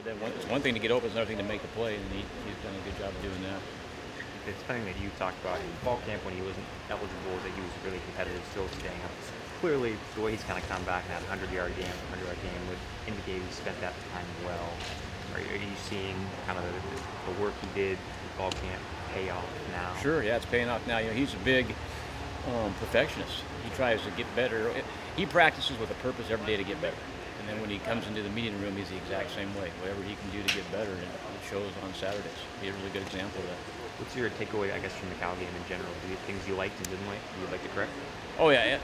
It's one thing to get open, it's another thing to make the play, and he's done a good job of doing that. It's something that you talked about in fall camp when he wasn't eligible, that he was really competitive, still staying up. Clearly, the way he's kind of come back and had a 100-yard game would indicate he spent that time well. Are you seeing kind of the work he did in fall camp pay off now? Sure, yeah, it's paying off now. He's a big perfectionist. He tries to get better. He practices with a purpose every day to get better. And then when he comes into the meeting room, he's the exact same way. Whatever he can do to get better, and it shows on Saturdays. He's a really good example of that. What's your takeaway, I guess, from the Cal game in general? Do you things you liked and didn't like you'd like to correct? Oh yeah,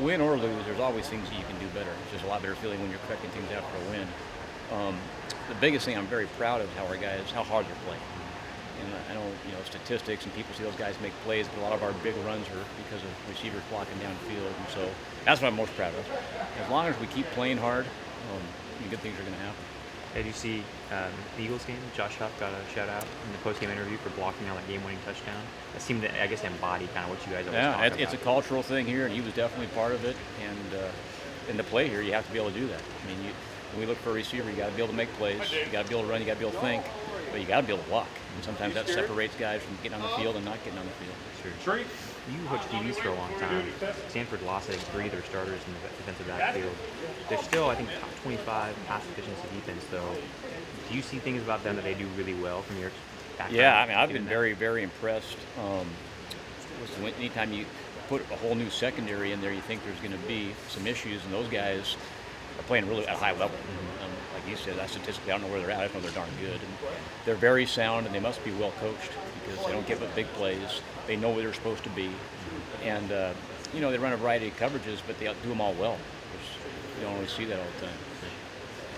win or lose, there's always things that you can do better. It's just a lot better feeling when you're correcting things after a win. The biggest thing I'm very proud of is how hard they're playing. And I know, statistics and people see those guys make plays, but a lot of our big runs are because of receivers blocking downfield, and so that's what I'm most proud of. As long as we keep playing hard, good things are going to happen. Did you see the Eagles game? Josh Huff got a shout out in the post-game interview for blocking on that game-winning touchdown. That seemed to, I guess, embody kind of what you guys always talk about. It's a cultural thing here, and he was definitely part of it. And in the play here, you have to be able to do that. I mean, when we look for a receiver, you got to be able to make plays. You got to be able to run. You got to be able to think. But you got to be able to block. And sometimes that separates guys from getting on the field and not getting on the field. Sure. You coached DBs for a long time. Stanford lost, I think, 3 of their starters in the defensive backfield. They're still, I think, top 25 pass efficiency defense, though. Do you see things about them that they do really well from your background? Yeah, I mean, I've been very, very impressed. Anytime you put a whole new secondary in there, you think there's going to be some issues, and those guys are playing really at a high level. Like you said, statistically, I don't know where they're at. I just know they're darn good. And they're very sound, and they must be well coached because they don't give up big plays. They know where they're supposed to be. And, they run a variety of coverages, but they do them all well. You don't always see that all the time.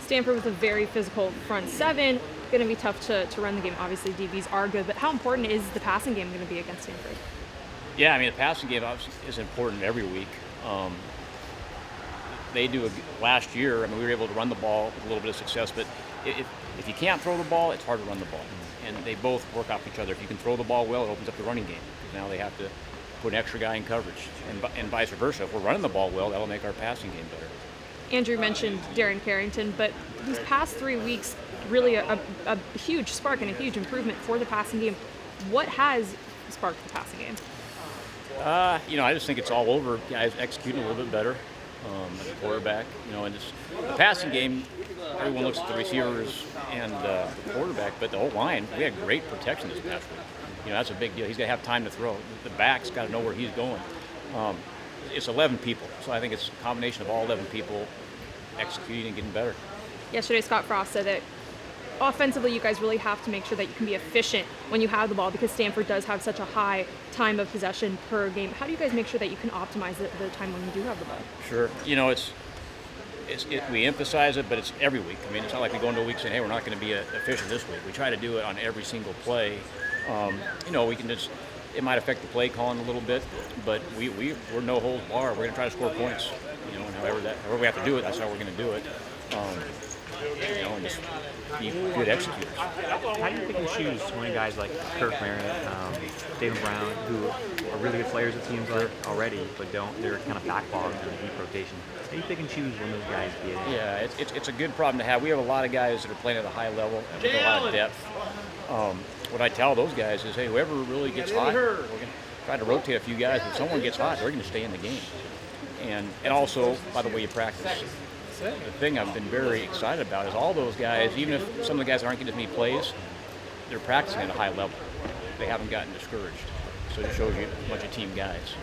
Stanford with a very physical front seven. Going to be tough to run the game. Obviously, DBs are good, but how important is the passing game going to be against Stanford? Yeah, I mean, the passing game obviously is important every week. Last year, we were able to run the ball with a little bit of success, but if you can't throw the ball, it's hard to run the ball. And they both work off each other. If you can throw the ball well, it opens up the running game. Because now they have to put an extra guy in coverage. And vice versa. If we're running the ball well, that'll make our passing game better. Andrew mentioned Darren Carrington, but these past 3 weeks, really a huge spark and a huge improvement for the passing game. What has sparked the passing game? I just think it's all over. Guys executing a little bit better as a quarterback. And just the passing game, everyone looks at the receivers and the quarterback, but the whole line, we had great protection this past week. That's a big deal. He's got to have time to throw. The back's got to know where he's going. It's 11 people, so I think it's a combination of all 11 people executing and getting better. Yesterday, Scott Frost said that offensively, you guys really have to make sure that you can be efficient when you have the ball because Stanford does have such a high time of possession per game. How do you guys make sure that you can optimize the time when you do have the ball? Sure. We emphasize it, but it's every week. I mean, it's not like we go into a week saying, hey, we're not going to be efficient this week. We try to do it on every single play. We can just, it might affect the play calling a little bit, but we're no holds barred. We're going to try to score points. And however we have to do it, that's how we're going to do it. And just be good executors. How do you pick and choose when guys like Kirk Merritt, David Brown, who are really good players, it seems like, already, but they're kind of backlogged in the deep rotation? How do you pick and choose when those guys get in? Yeah, it's a good problem to have. We have a lot of guys that are playing at a high level with a lot of depth. What I tell those guys is, hey, whoever really gets hot, we're going to try to rotate a few guys. If someone gets hot, they're going to stay in the game. And also, by the way you practice. The thing I've been very excited about is all those guys, even if some of the guys aren't getting as many plays, they're practicing at a high level. They haven't gotten discouraged. So it shows you a bunch of team guys.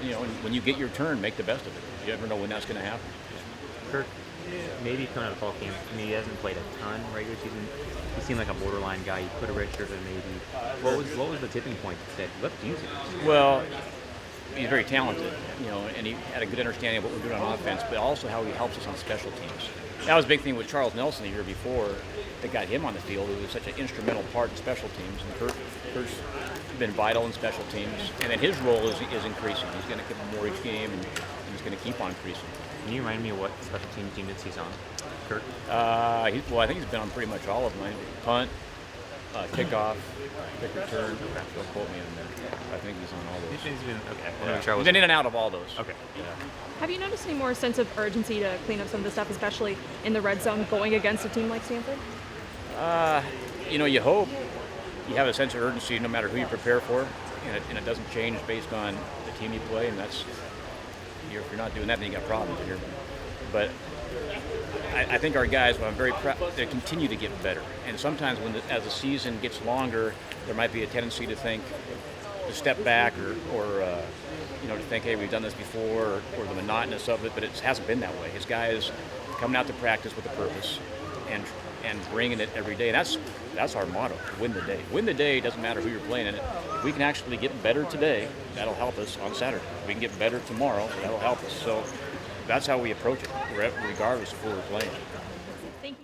When you get your turn, make the best of it. You never know when that's going to happen. Kirk, maybe coming out of fall camp, he hasn't played a ton regular season. He seemed like a borderline guy. He put a red shirt in maybe. What was the tipping point that said, let's use it? Well, he's very talented, and he had a good understanding of what we're doing on offense, but also how he helps us on special teams. That was a big thing with Charles Nelson the year before that got him on the field. He was such an instrumental part in special teams, and Kurt's been vital in special teams. And then his role is increasing. He's going to get more each game, and he's going to keep on increasing. Can you remind me of what special teams units he's on, Kirk? I think he's been on pretty much all of them. Punt, kickoff, kick return. Don't quote me on that. I think he's on all those. He's been in and out of all those. Okay. Yeah. Have you noticed any more sense of urgency to clean up some of the stuff, especially in the red zone, going against a team like Stanford? You hope you have a sense of urgency no matter who you prepare for, and it doesn't change based on the team you play, and if you're not doing that, then you got problems here. But I think our guys, when I'm very proud, they continue to get better. And sometimes as the season gets longer, there might be a tendency to step back or to think, hey, we've done this before, or the monotonous of it, but it hasn't been that way. His guys coming out to practice with a purpose and bringing it every day. And that's our motto, win the day. Win the day, doesn't matter who you're playing in it. If we can actually get better today, that'll help us on Saturday. If we can get better tomorrow, that'll help us. So that's how we approach it, regardless of who we're playing.